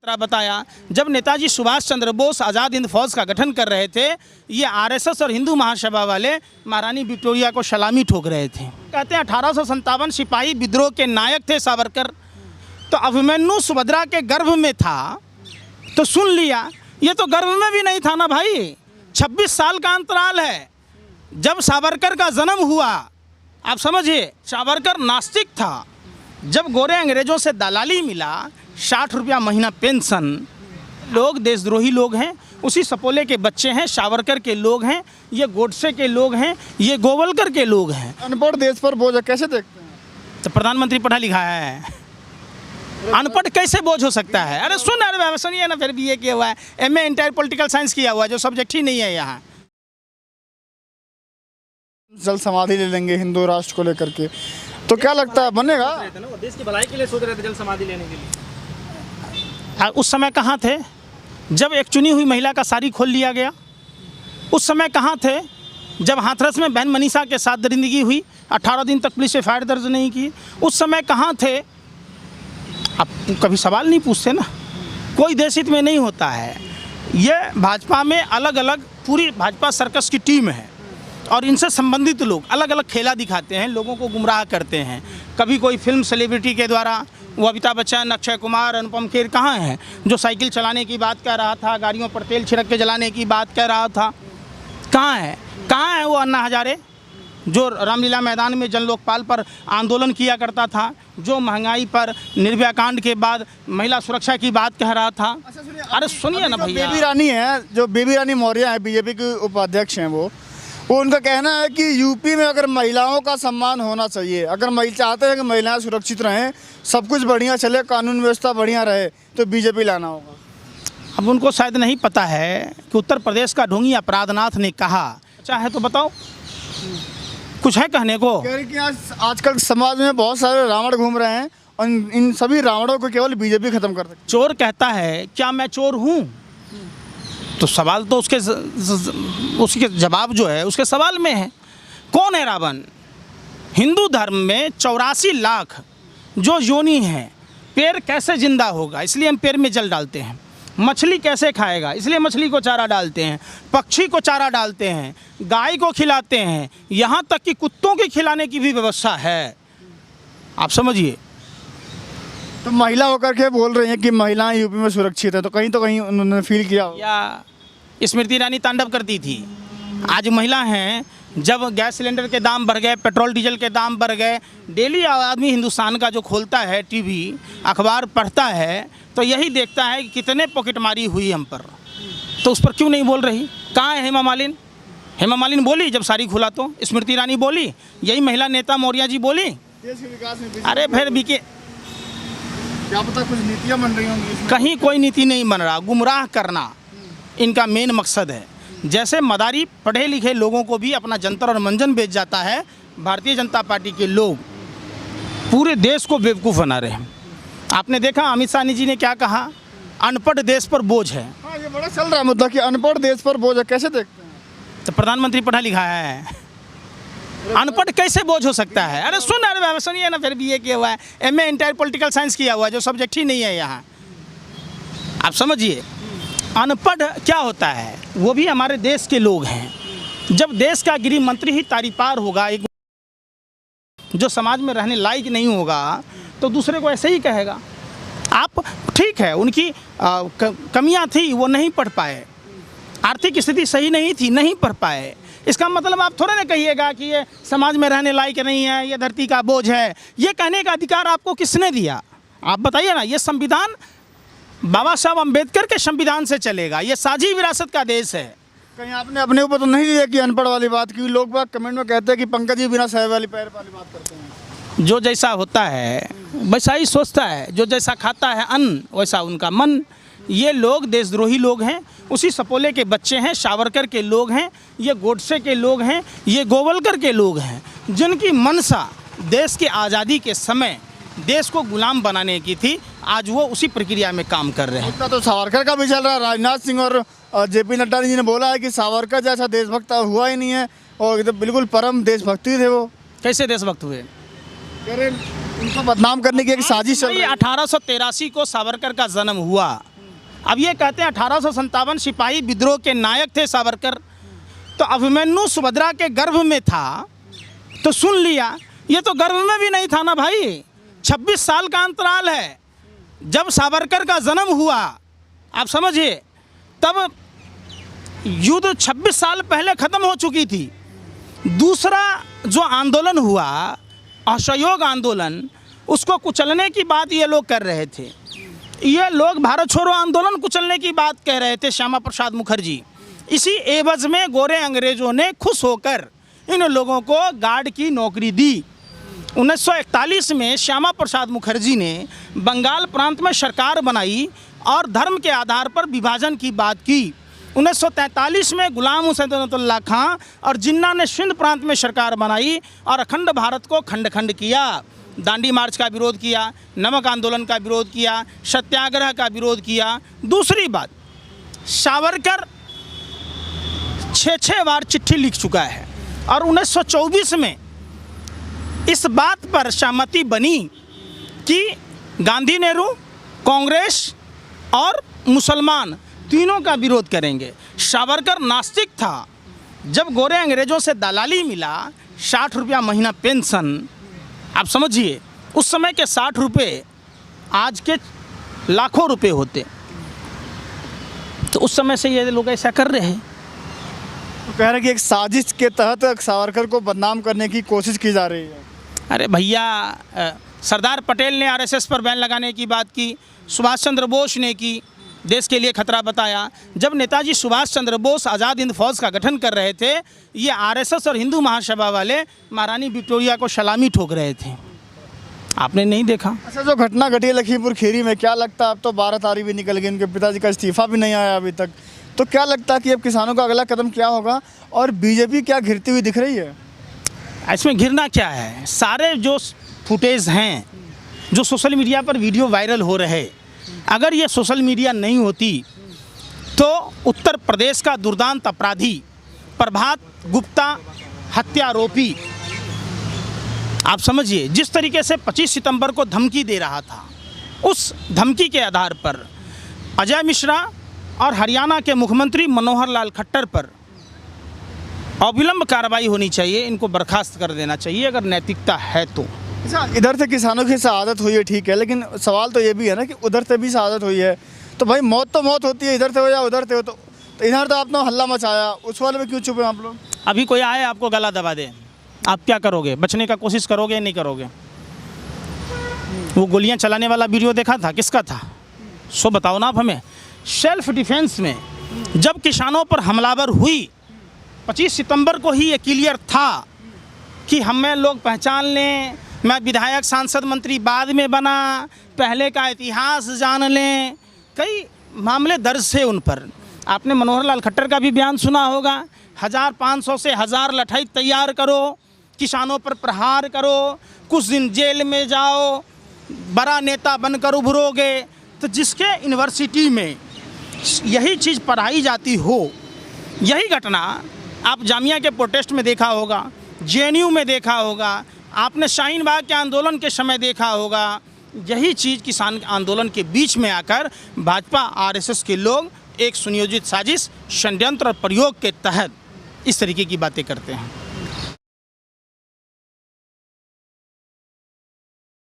बताया जब नेताजी सुभाष चंद्र बोस आज़ाद हिंद फौज का गठन कर रहे थे, ये आरएसएस और हिंदू महासभा वाले महारानी विक्टोरिया को सलामी ठोक रहे थे। कहते हैं 1857 सिपाही विद्रोह के नायक थे सावरकर, तो अभिमन्यु सुभद्रा के गर्भ में था तो सुन लिया, ये तो गर्भ में भी नहीं था ना भाई। 26 साल का अंतराल है जब सावरकर का जन्म हुआ। आप समझिए, सावरकर नास्तिक था। जब गोरे अंग्रेजों से दलाली मिला, 60 रुपया महीना पेंशन, लोग देशद्रोही लोग हैं, उसी सपोले के बच्चे हैं, सावरकर के लोग हैं, ये गोडसे के लोग हैं, ये गोवलकर के लोग हैं। अनपढ़ देश पर बोझ है, कैसे देखते हैं? तो प्रधानमंत्री पढ़ा लिखा है, अनपढ़ कैसे बोझ हो सकता है? अरे सुनिए ना, फिर BA किया हुआ है, MA इंटायर पॉलिटिकल साइंस किया हुआ है, जो सब्जेक्ट ही नहीं है यहाँ। जल समाधि ले लेंगे हिंदू राष्ट्र को लेकर के, तो क्या लगता है बनेगा? देश की भलाई के लिए सोच रहे थे जल समाधि लेने के लिए। उस समय कहाँ थे जब एक चुनी हुई महिला का साड़ी खोल लिया गया? उस समय कहाँ थे जब हाथरस में बहन मनीषा के साथ दरिंदगी हुई, 18 दिन तक पुलिस FIR दर्ज नहीं की? उस समय कहाँ थे? अब कभी सवाल नहीं पूछते ना, कोई देश हित में नहीं होता है। ये भाजपा में अलग अलग पूरी भाजपा सर्कस की टीम है और इनसे संबंधित लोग अलग अलग खेला दिखाते हैं, लोगों को गुमराह करते हैं। कभी कोई फिल्म सेलिब्रिटी के द्वारा, वो अमिताभ बच्चन, अक्षय कुमार, अनुपम खेर कहाँ हैं जो साइकिल चलाने की बात कह रहा था, गाड़ियों पर तेल छिड़क के जलाने की बात कह रहा था? कहाँ है? कहाँ है वो अन्ना हजारे जो रामलीला मैदान में जन लोकपाल पर आंदोलन किया करता था, जो महंगाई पर निर्भया कांड के बाद महिला सुरक्षा की बात कह रहा था? अरे सुनिए ना भैया, बेबी रानी है, जो बेबी रानी मौर्य है, BJP के उपाध्यक्ष हैं, वो उनका कहना है कि यूपी में अगर महिलाओं का सम्मान होना चाहिए, अगर महिला चाहते हैं कि महिलाएं सुरक्षित रहें, सब कुछ बढ़िया चले, कानून व्यवस्था बढ़िया रहे, तो BJP लाना होगा। अब उनको शायद नहीं पता है कि उत्तर प्रदेश का ढोंगी अपराधनाथ ने कहा, चाहे तो बताओ, कुछ है कहने को? कह रहे कि आजकल समाज में बहुत सारे रावण घूम रहे हैं और इन सभी रावणों को केवल BJP खत्म कर सकती। चोर कहता है क्या मैं चोर हूँ? तो सवाल तो उसके जवाब जो है उसके सवाल में है। कौन है रावण? हिंदू धर्म में 84 लाख जो योनि है, पेड़ कैसे जिंदा होगा, इसलिए हम पेड़ में जल डालते हैं। मछली कैसे खाएगा, इसलिए मछली को चारा डालते हैं। पक्षी को चारा डालते हैं, गाय को खिलाते हैं, यहाँ तक कि कुत्तों के खिलाने की भी व्यवस्था है। आप समझिए। तो महिला होकर के बोल रही हैं कि महिलाएं यूपी में सुरक्षित है, तो कहीं उन्होंने फील किया होगा। या स्मृति ईरानी तांडव करती थी, आज महिला हैं। जब गैस सिलेंडर के दाम बढ़ गए, पेट्रोल डीजल के दाम बढ़ गए, डेली आदमी हिंदुस्तान का जो खोलता है TV, अखबार पढ़ता है, तो यही देखता है कि कितने पॉकेटमारी हुई हम पर, तो उस पर क्यों नहीं बोल रही? कहाँ है हेमा मालिनी? हेमा मालिनी बोली जब सारी खुला, तो स्मृति ईरानी बोली, यही महिला नेता मौर्य जी बोली। देश के विकास में अरे फिर बीके क्या पता कुछ नीतियाँ बन रही होंगी। कहीं कोई नीति नहीं बन रहा, गुमराह करना इनका मेन मकसद है। जैसे मदारी पढ़े लिखे लोगों को भी अपना जंतर और मंजन बेच जाता है, भारतीय जनता पार्टी के लोग पूरे देश को बेवकूफ़ बना रहे हैं। आपने देखा अमित शाह जी ने क्या कहा, अनपढ़ देश पर बोझ है। हाँ, ये बड़ा चल रहा है मुद्दा कि अनपढ़ देश पर बोझ है, कैसे देखते हैं? तो प्रधानमंत्री पढ़ा लिखा है, अनपढ़ कैसे बोझ हो सकता है? अरे सुनिए ना, फिर BA किया हुआ है, MA इंटायर पॉलिटिकल साइंस किया हुआ है, जो सब्जेक्ट ही नहीं है यहाँ। आप समझिए, अनपढ़ क्या होता है? वो भी हमारे देश के लोग हैं। जब देश का गृह मंत्री ही तारीपार होगा, एक जो समाज में रहने लायक नहीं होगा, तो दूसरे को ऐसे ही कहेगा। आप ठीक है, उनकी कमियां थी, वो नहीं पढ़ पाए, आर्थिक स्थिति सही नहीं थी, नहीं पढ़ पाए। इसका मतलब आप थोड़ा ना कहिएगा कि ये समाज में रहने लायक नहीं है, ये धरती का बोझ है। ये कहने का अधिकार आपको किसने दिया? आप बताइए ना। ये संविधान बाबा साहब अम्बेडकर के संविधान से चलेगा, ये साझी विरासत का देश है। कहीं आपने अपने ऊपर तो नहीं लिया कि अनपढ़ वाली बात, क्योंकि लोग बात कमेंट में कहते हैं कि पंकज जी बिना सह वाली पैर वाली बात करते हैं। जो जैसा होता है वैसा ही सोचता है, जो जैसा खाता है अन्न वैसा उनका मन। ये लोग देशद्रोही लोग हैं, उसी सपोले के बच्चे हैं, सावरकर के लोग हैं, ये गोडसे के लोग हैं, ये गोवलकर के लोग हैं, जिनकी मनसा देश की आज़ादी के समय देश को गुलाम बनाने की थी। आज वो उसी प्रक्रिया में काम कर रहे हैं। इतना तो सावरकर का भी चल रहा है। राजनाथ सिंह और JP नड्डा जी ने बोला है कि सावरकर जैसा देशभक्त हुआ ही नहीं है, और तो बिल्कुल परम देशभक्ति थे वो। कैसे देशभक्त हुए? उनको बदनाम करने की एक साजिश चल रही है। 1883 को सावरकर का जन्म हुआ, अब ये कहते हैं 1857 सिपाही विद्रोह के नायक थे सावरकर, तो अभिमन्यु सुभद्रा के गर्भ में था, तो सुन लिया, ये तो गर्भ में भी नहीं था ना भाई। 26 साल का अंतराल है। जब सावरकर का जन्म हुआ, आप समझिए, तब युद्ध 26 साल पहले ख़त्म हो चुकी थी। दूसरा जो आंदोलन हुआ, असहयोग आंदोलन, उसको कुचलने की बात ये लोग कर रहे थे। ये लोग भारत छोड़ो आंदोलन कुचलने की बात कह रहे थे, श्यामा प्रसाद मुखर्जी। इसी एवज में गोरे अंग्रेज़ों ने खुश होकर इन लोगों को गार्ड की नौकरी दी। 1941 में श्यामा प्रसाद मुखर्जी ने बंगाल प्रांत में सरकार बनाई और धर्म के आधार पर विभाजन की बात की। 1943 में गुलाम हुसैन खां और जिन्ना ने सिंध प्रांत में सरकार बनाई और अखंड भारत को खंड खंड किया। दांडी मार्च का विरोध किया, नमक आंदोलन का विरोध किया, सत्याग्रह का विरोध किया। दूसरी बात, सावरकर 6 बार चिट्ठी लिख चुका है और 1924 में इस बात पर सहमति बनी कि गांधी, नेहरू, कांग्रेस और मुसलमान तीनों का विरोध करेंगे। सावरकर नास्तिक था। जब गोरे अंग्रेज़ों से दलाली मिला, 60 रुपया महीना पेंशन, आप समझिए, उस समय के 60 रुपये आज के लाखों रुपए होते। तो उस समय से ये लोग ऐसा कर रहे हैं। तो कह रहे हैं कि एक साजिश के तहत सावरकर को बदनाम करने की कोशिश की जा रही है। अरे भैया, सरदार पटेल ने आरएसएस पर बैन लगाने की बात की, सुभाष चंद्र बोस ने की, देश के लिए खतरा बताया। जब नेताजी सुभाष चंद्र बोस आज़ाद हिंद फौज का गठन कर रहे थे, ये आरएसएस और हिंदू महासभा वाले महारानी विक्टोरिया को सलामी ठोक रहे थे। आपने नहीं देखा? अच्छा, जो घटना घटी है लखीमपुर खीरी में, क्या लगता है, अब तो 12 तारीख भी निकल गई, उनके पिताजी का इस्तीफा भी नहीं आया अभी तक, तो क्या लगता है कि अब किसानों का अगला कदम क्या होगा और बीजेपी क्या घिरती हुई दिख रही है? इसमें घिरना क्या है? सारे जो फुटेज हैं, जो सोशल मीडिया पर वीडियो वायरल हो रहे, अगर ये सोशल मीडिया नहीं होती तो उत्तर प्रदेश का दुर्दांत अपराधी प्रभात गुप्ता हत्यारोपी, आप समझिए, जिस तरीके से 25 सितंबर को धमकी दे रहा था, उस धमकी के आधार पर अजय मिश्रा और हरियाणा के मुख्यमंत्री मनोहर लाल खट्टर पर अविलंब कार्रवाई होनी चाहिए। इनको बर्खास्त कर देना चाहिए अगर नैतिकता है तो। अच्छा, इधर से किसानों की शहादत हुई है, ठीक है, लेकिन सवाल तो ये भी है ना कि उधर से भी शहादत हुई है, तो भाई मौत तो मौत होती है, इधर से हो या उधर से हो। तो इधर तो आपने हल्ला मचाया, उस वाले में क्यों चुप हैं आप लोग? अभी कोई आए आपको गला दबा दे, आप क्या करोगे? बचने का कोशिश करोगे या नहीं करोगे? वो गोलियां चलाने वाला वीडियो देखा था, किसका था? सो बताओ ना आप हमें। सेल्फ डिफेंस में जब किसानों पर हमलावर हुई, 25 सितंबर को ही ये क्लियर था कि हमें लोग पहचान लें, मैं विधायक, सांसद, मंत्री बाद में बना, पहले का इतिहास जान लें। कई मामले दर्ज थे उन पर। आपने मनोहर लाल खट्टर का भी बयान सुना होगा, 1500 से 1000 लठाई तैयार करो, किसानों पर प्रहार करो, कुछ दिन जेल में जाओ, बड़ा नेता बनकर उभरोगे। तो जिसके यूनिवर्सिटी में यही चीज़ पढ़ाई जाती हो, यही घटना आप जामिया के प्रोटेस्ट में देखा होगा, जेएनयू में देखा होगा, आपने शाहीन बाग के आंदोलन के समय देखा होगा। यही चीज़ किसान आंदोलन के बीच में आकर भाजपा आरएसएस के लोग एक सुनियोजित साजिश, षड्यंत्र और प्रयोग के तहत इस तरीके की बातें करते हैं।